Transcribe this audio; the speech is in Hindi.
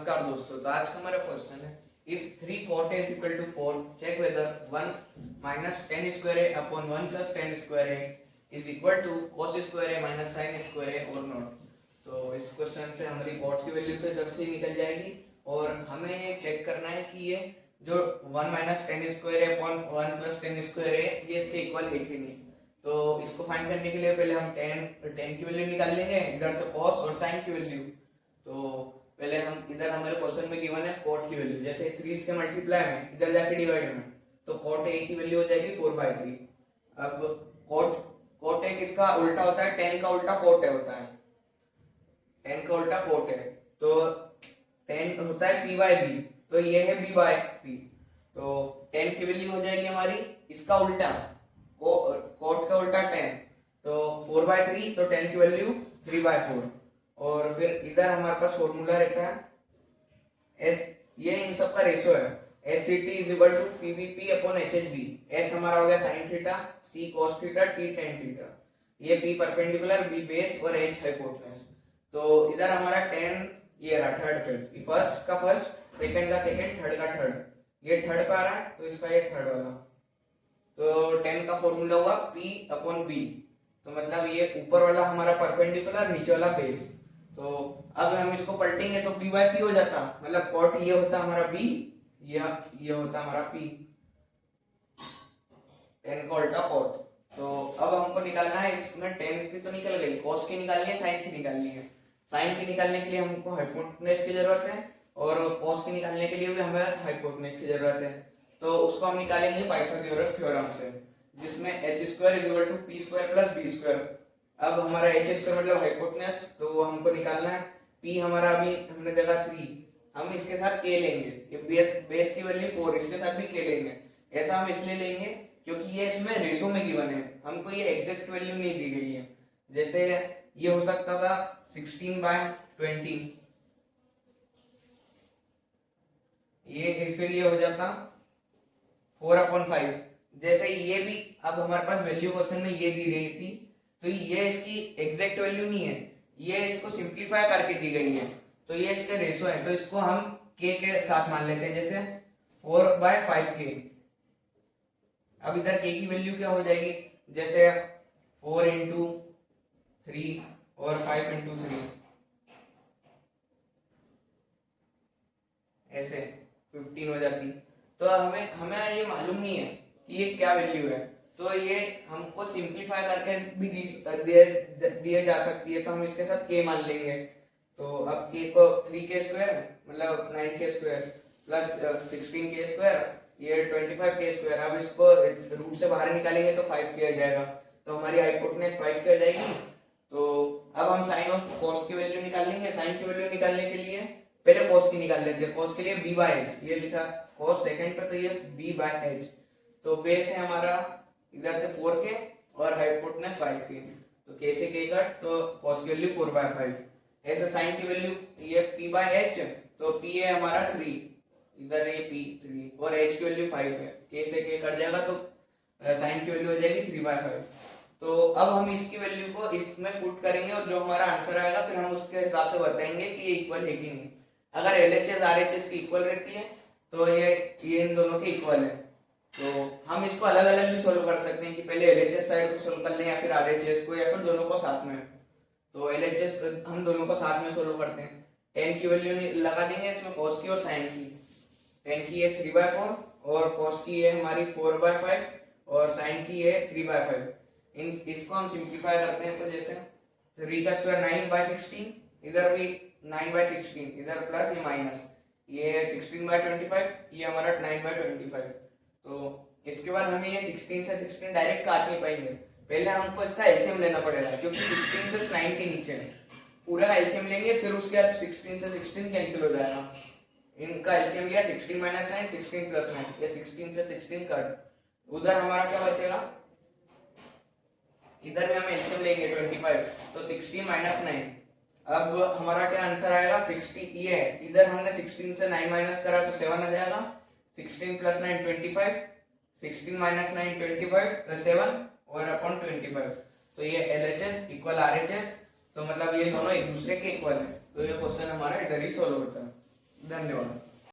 नमस्कार दोस्तों। तो आज का हमारा क्वेश्चन है if 3 cot a is equal to 4 check whether 1 minus tan square a upon 1 plus tan square a is equal to cos square a minus sin square a or not। तो इस क्वेश्चन से हमारी cot की वैल्यू तो इधर से ही निकल जाएगी और हमें ये चेक करना है कि ये जो 1 minus tan square a upon 1 plus tan square a ये इसके इक्वल है कि नहीं। तो इसको फाइंड करने के लिए पहले हम tan की वैल्यू निकाल लेंगे, इधर से cos और sin की वैल्यू। तो पहले हम इधर हमारे क्वेश्चन में गिवन है cot की वैल्यू, जैसे 3 इसके मल्टीप्लाई में इधर जाके डिवाइड में, तो cot a की वैल्यू हो जाएगी 4/3। अब cot a किसका उल्टा होता है? tan का उल्टा cot a होता है, tan का उल्टा cot a। तो tan होता है p/b, तो ये है b/p। तो tan की वैल्यू हो जाएगी हमारी इसका उल्टा cot का उल्टा tan, तो 4/3, तो tan की वैल्यू 3/4। और फिर इधर हमारे पास फॉर्मूला रहता है S, ये इन सब का रेशो है, SCT is equal to PVP upon HHB। S हमारा हो गया sin theta, C cos theta, T tan theta, ये P परपेंडिकुलर, B बेस और H हाइपोटेनस। तो इधर हमारा tan ये रहा थर्ड पे, फर्स्ट का फर्स्ट, सेकंड का सेकंड, थर्ड का थर्ड, ये थर्ड पे आ रहा है तो इसका ये थर्ड वाला। तो tan का फॉर्मूला हुआ P अपॉन B, तो मतलब ये ऊपर वाला हमारा परपेंडिकुलर, नीचे वाला बेस। तो अब हम इसको पलटेंगे तो p/p हो जाता, मतलब cot ये होता हमारा b या ये होता हमारा p, tan का उल्टा cot। तो अब हमको निकालना है, इसमें tan की तो निकल गई, cos की निकालनी है, sin की निकालनी है। sin की निकालने के लिए हमको हाइपोटेनस की जरूरत है और cos की निकालने के लिए भी हमें हाइपोटेनस की जरूरत है। तो उसको हम निकालेंगे पाइथागोरस थ्योरम से, जिसमें h² = p² + b²। अब हमारा h² मतलब हाइपोटेनस, तो वो हमको निकालना है। p हमारा अभी हमने देखा 3, हम इसके साथ k लेंगे, ये बेस की वैल्यू 4, इसके साथ भी k लेंगे। ऐसा हम इसलिए लेंगे क्योंकि ये इसमें रेशो में गिवन है, हमको ये एग्जैक्ट वैल्यू नहीं दी गई है। जैसे ये हो सकता था 16/20, ये फिर ये हो जाता 4/5। जैसे ये भी अब हमारे पास वैल्यू क्वेश्चन में ये दी गई थी, तो ये इसकी एग्जैक्ट वैल्यू नहीं है, ये इसको सिंपलीफाई करके दी गई है, तो ये इसके रेशो है, तो इसको हम k के साथ मान लेते हैं, जैसे 4/5k। अब इधर k की वैल्यू क्या हो जाएगी, जैसे 4 × 3 और 5 × 3, ऐसे 15 हो जाती। तो हमें ये मालूम नहीं है कि ये क्या वैल्यू है, तो ये हमको सिंपलीफाई करके भी दिए जा सकती है, तो हम इसके साथ k मान लेंगे। तो अब k को 3k² मतलब 9k² प्लस 16k², ये 25k²। अब इसको रूट से बाहर निकालेंगे तो 5k आ जाएगा, तो हमारी हाइपोटेनस 5k आ जाएगी। तो अब हम साइन और cos की वैल्यू निकाल लेंगे। साइन की वैल्यू निकालने के लिए पहले cos की निकाल लेते हैं। cos के लिए b/h, ये लिखा cos सेकंड पे, तो ये b/h। तो बेस है हमारा इधर से 4k और हाइपोटेनस 5k, तो k से k कट, तो cos की वैल्यू 4/5। ऐसे sin की वैल्यू ये p/h, तो p है हमारा 3, इधर ये p 3 और h की वैल्यू 5 है, k से k कट जाएगा तो sin की वैल्यू हो जाएगी 3/5। तो अब हम इसकी वैल्यू को इसमें पुट करेंगे और जो हमारा आंसर आएगा फिर हम उसके हिसाब से बताएंगे कि ये इक्वल है कि नहीं। अगर LHS RHS की इक्वल रहती है तो ये इन दोनों के इक्वल है। तो हम इसको अलग अलग भी सोल्व कर सकते हैं कि पहले LHS साइड को सोल्व कर लें या फिर RHS को, या फिर दोनों को साथ में। तो LHS हम दोनों को साथ में सोल्व करते हैं। tan की वैल्यू लगा देंगे इसमें cos की और sin की। tan की है 3/4 और cos की है हमारी 4/5 और sin की है 3/5। इसको हम सिंपलीफाई करते हैं, तो जैसे 3² 9/16, इधर भी 9/16, इधर प्लस ये माइनस, ये 16/25, ये हमारा 9/25। तो इसके बाद हमें ये 16 से 16 डायरेक्ट काट नहीं पाएंगे, पहले हमको इसका एलसीएम लेना पड़ेगा, क्योंकि 16 से 9 के नीचे है, पूरा का एलसीएम लेंगे, फिर उसके बाद 16 से 16 कैंसिल हो जाएगा। इनका एलसीएम लिया 16 - 9, 16 + 9, ये 16 से 16 कट, उधर हमारा क्या बचेगा, इधर भी हम एलसीएम लेंगे 25, तो 16 - 9। अब हमारा क्या आंसर आएगा 60, ये इधर हमने 16 से 9 माइनस करा तो 7 आ जाएगा, 16 + 9 25, 16 - 9 25 7 और अपॉन 25। तो ये LHS इक्वल RHS, तो मतलब ये दोनों एक दूसरे के इक्वल है, तो ये क्वेश्चन हमारा इधर ही सोल्व होता है। धन्यवाद।